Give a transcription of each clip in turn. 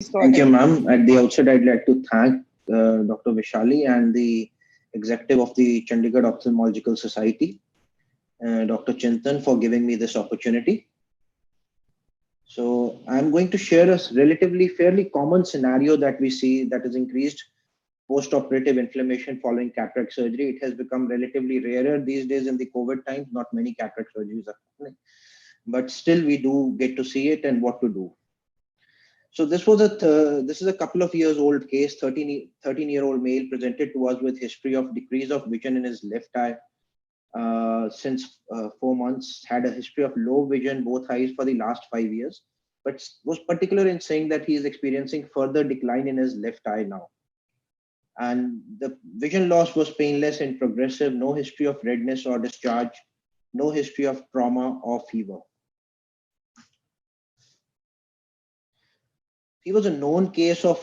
Go Thank you, ahead. ma'am. At the outset, I'd like to thank Dr. Vishali and the executive of the Chandigarh Ophthalmological Society, Dr. Chintan, for giving me this opportunity. So I'm going to share a relatively fairly common scenario that we see, that is increased post-operative inflammation following cataract surgery. It has become relatively rarer these days in the COVID times. Not many cataract surgeries are happening, but still we do get to see it and what to do. So this is a couple of years old case. 13-year-old male presented to us with history of decrease of vision in his left eye since 4 months. Had a history of low vision both eyes for the last 5 years, but was particular in saying that he is experiencing further decline in his left eye now. And the vision loss was painless and progressive. No history of redness or discharge. No history of trauma or fever. He was a known case of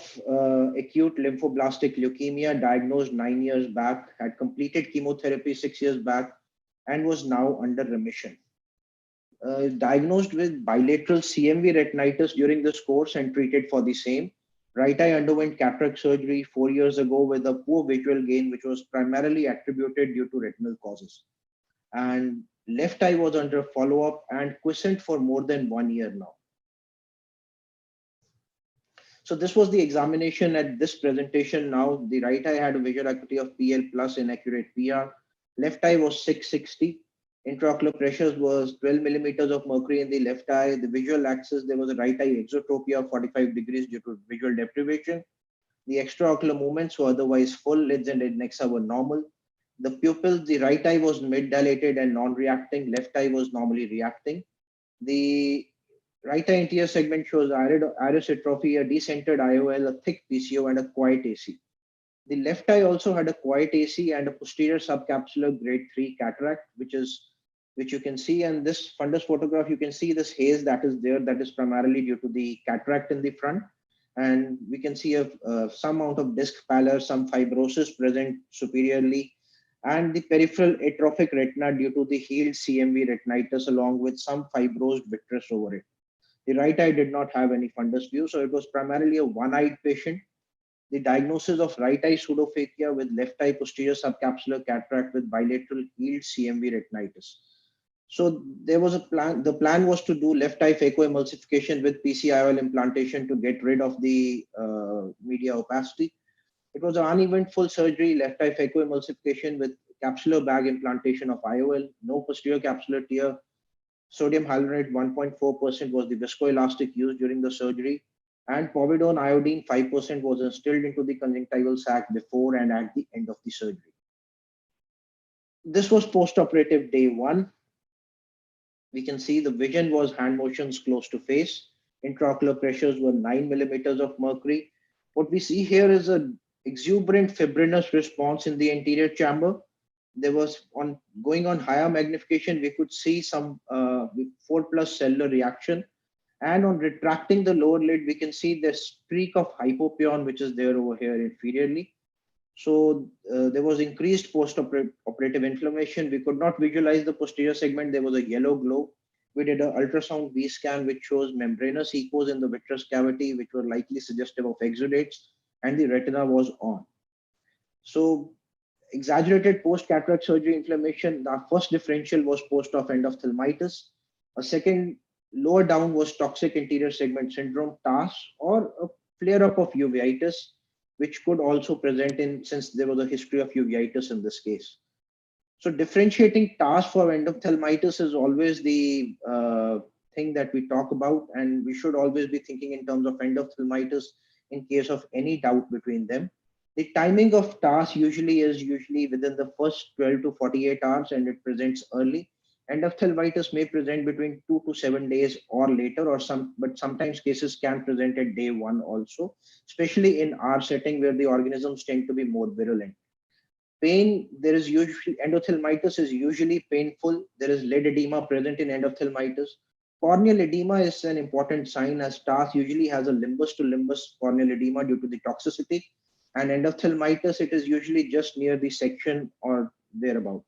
acute lymphoblastic leukemia, diagnosed 9 years back, had completed chemotherapy 6 years back, and was now under remission. Diagnosed with bilateral CMV retinitis during this course and treated for the same. Right eye underwent cataract surgery 4 years ago with a poor visual gain, which was primarily attributed due to retinal causes. And left eye was under follow-up and quiescent for more than 1 year now. So this was the examination at this presentation. Now the right eye had a visual acuity of PL plus inaccurate PR. Left eye was 660. Intraocular pressures was 12 millimeters of mercury in the left eye. The visual axis, there was a right eye exotropia of 45 degrees due to visual deprivation. The extraocular movements were otherwise full. Lids and adnexa were normal. The pupils, the right eye was mid-dilated and non-reacting. Left eye was normally reacting. The right eye anterior segment shows iris atrophy, a decentered IOL, a thick PCO, and a quiet AC. The left eye also had a quiet AC and a posterior subcapsular grade 3 cataract, which you can see. And this fundus photograph, you can see this haze that is there, that is primarily due to the cataract in the front. And we can see some amount of disc pallor, some fibrosis present superiorly, and the peripheral atrophic retina due to the healed CMV retinitis, along with some fibrosed vitreous over it. The right eye did not have any fundus view, so it was primarily a one-eyed patient. The diagnosis of right eye pseudophakia with left eye posterior subcapsular cataract with bilateral healed CMV retinitis. So there was a plan. The plan was to do left eye phacoemulsification with PCIOL implantation to get rid of the media opacity. It was an uneventful surgery, left eye phacoemulsification with capsular bag implantation of IOL, no posterior capsular tear. Sodium hyaluronate 1.4% was the viscoelastic used during the surgery, and povidone iodine 5% was instilled into the conjunctival sac before and at the end of the surgery. This was post-operative day 1. We can see the vision was hand motions close to face. Intraocular pressures were 9 millimeters of mercury. What we see here is an exuberant fibrinous response in the anterior chamber. There was going on higher magnification, we could see some 4+ cellular reaction. And on retracting the lower lid, we can see the streak of hypopion, which is there over here inferiorly. So there was increased post-operative inflammation. We could not visualize the posterior segment. There was a yellow glow. We did an ultrasound V scan, which shows membranous echoes in the vitreous cavity, which were likely suggestive of exudates, and the retina was on. So exaggerated post-cataract surgery inflammation. Our first differential was post-op endophthalmitis. A second lower down was toxic anterior segment syndrome, TAS, or a flare-up of uveitis, which could also present since there was a history of uveitis in this case. So differentiating TAS for endophthalmitis is always the thing that we talk about, and we should always be thinking in terms of endophthalmitis in case of any doubt between them. The timing of TAS usually within the first 12 to 48 hours, and it presents early. Endophthalmitis may present between 2 to 7 days or later, but sometimes cases can present at day 1 also, especially in our setting where the organisms tend to be more virulent. Pain, endophthalmitis is usually painful. There is lead edema present in endophthalmitis. Corneal edema is an important sign, as TAS usually has a limbus to limbus corneal edema due to the toxicity. And endophthalmitis, it is usually just near the section or thereabout.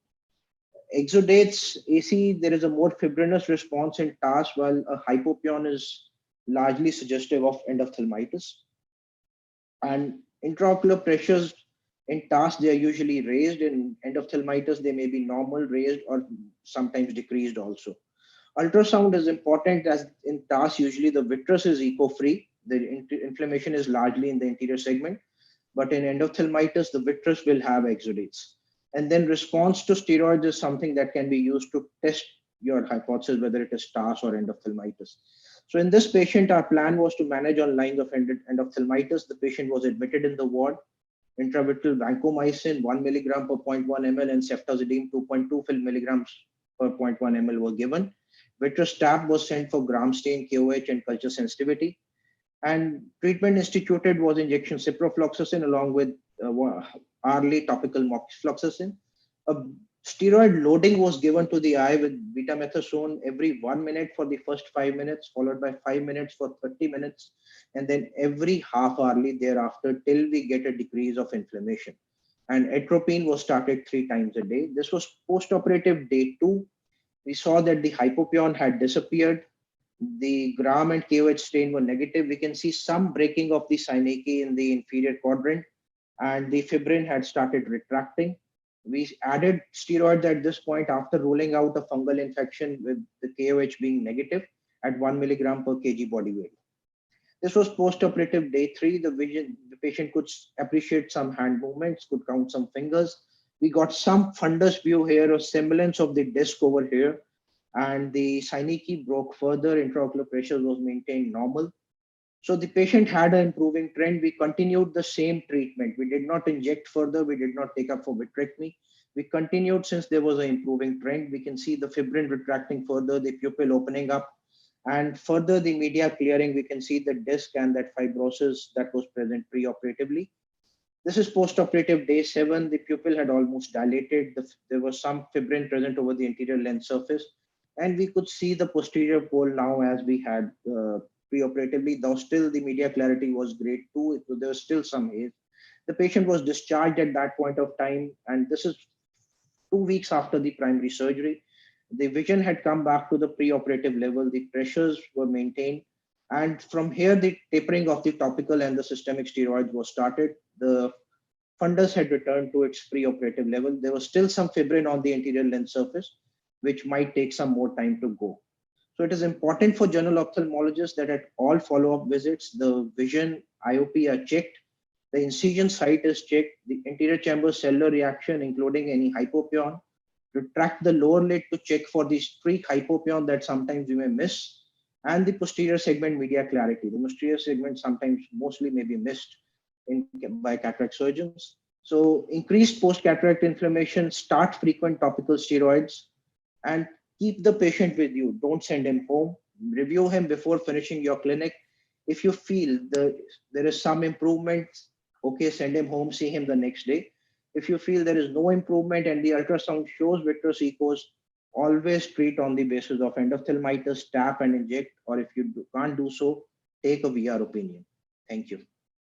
Exudates AC, there is a more fibrinous response in TAS, while a hypopion is largely suggestive of endophthalmitis. And intraocular pressures in TAS, they are usually raised. In endophthalmitis, they may be normal, raised, or sometimes decreased also. Ultrasound is important as in TAS, usually the vitreous is echo-free. The inflammation is largely in the anterior segment. But in endophthalmitis, the vitreous will have exudates. And then response to steroids is something that can be used to test your hypothesis, whether it is TAS or endophthalmitis. So in this patient, our plan was to manage on lines of endophthalmitis. The patient was admitted in the ward. Intravitreal vancomycin 1 milligram per 0.1 ml and ceftazidime 2.2 milligrams per 0.1 ml were given. Vitreous tab was sent for gram stain, KOH, and culture sensitivity. And treatment instituted was injection ciprofloxacin along with hourly topical moxifloxacin. A steroid loading was given to the eye with betamethasone every 1 minute for the first 5 minutes, followed by 5 minutes for 30 minutes, and then every half hourly thereafter till we get a decrease of inflammation. And atropine was started 3 times a day. This was post-operative day 2. We saw that the hypopyon had disappeared. The gram and KOH stain were negative. We can see some breaking of the synapse in the inferior quadrant, and the fibrin had started retracting. We added steroids at this point after ruling out a fungal infection with the KOH being negative at 1 milligram per kg body weight. This was post-operative day 3. The patient could appreciate some hand movements, could count some fingers. We got some fundus view here, a semblance of the disc over here, and the synapse broke further. Intraocular pressure was maintained normal. So the patient had an improving trend. We continued the same treatment. We did not inject further. We did not take up for vitrectomy. We continued since there was an improving trend. We can see the fibrin retracting further, the pupil opening up, and further the media clearing. We can see the disc and that fibrosis that was present preoperatively. This is post-operative day 7. The pupil had almost dilated. There was some fibrin present over the anterior lens surface. And we could see the posterior pole now as we had preoperatively, though still the media clarity was grade 2. There was still some haze. The patient was discharged at that point of time, and this is 2 weeks after the primary surgery. The vision had come back to the preoperative level. The pressures were maintained. And from here, the tapering of the topical and the systemic steroids was started. The fundus had returned to its preoperative level. There was still some fibrin on the anterior lens surface, which might take some more time to go. So it is important for general ophthalmologists that at all follow-up visits, the vision, IOP are checked, the incision site is checked, the anterior chamber cellular reaction, including any hypopyon, retract the lower lid to check for the streak hypopyon that sometimes you may miss, and the posterior segment media clarity. The posterior segment sometimes mostly may be missed by cataract surgeons. So increased post-cataract inflammation, start frequent topical steroids, and keep the patient with you. Don't send him home. Review him before finishing your clinic. If you feel there is some improvement, okay, send him home, see him the next day. If you feel there is no improvement and the ultrasound shows vitreous echos, always treat on the basis of endophthalmitis, tap and inject, or if you can't do so, take a VR opinion. Thank you.